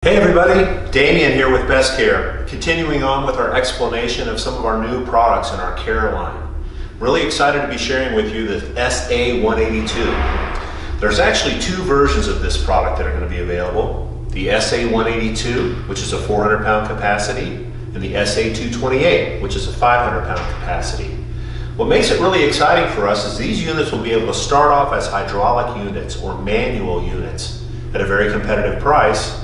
Hey everybody, Damien here with Bestcare, continuing on with our explanation of some of our new products in our care line. Really excited to be sharing with you the SA182. There's actually two versions of this product that are going to be available. The SA182, which is a 400-pound capacity, and the SA228, which is a 500-pound capacity. What makes it really exciting for us is these units will be able to start off as hydraulic units or manual units at a very competitive price.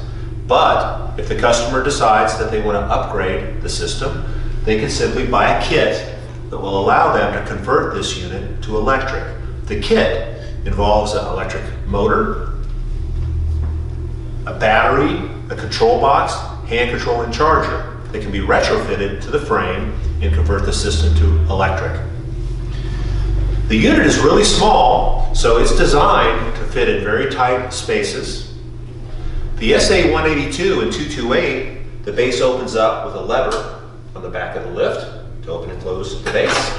But if the customer decides that they want to upgrade the system, they can simply buy a kit that will allow them to convert this unit to electric. The kit involves an electric motor, a battery, a control box, hand control, and charger that can be retrofitted to the frame and convert the system to electric. The unit is really small, so it's designed to fit in very tight spaces. The SA182 and 228, the base opens up with a lever on the back of the lift to open and close the base.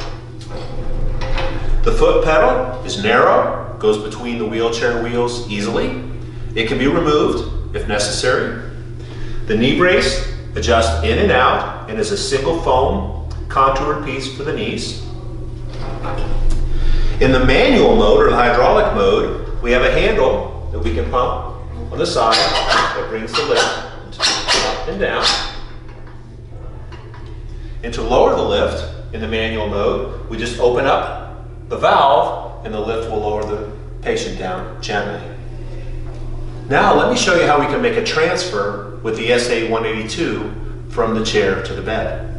The foot pedal is narrow, goes between the wheelchair wheels easily. It can be removed if necessary. The knee brace adjusts in and out and is a single foam contoured piece for the knees. In the manual mode or the hydraulic mode, we have a handle that we can pump on the side that brings the lift up and down. And to lower the lift in the manual mode, we just open up the valve and the lift will lower the patient down gently. Now let me show you how we can make a transfer with the SA182 from the chair to the bed.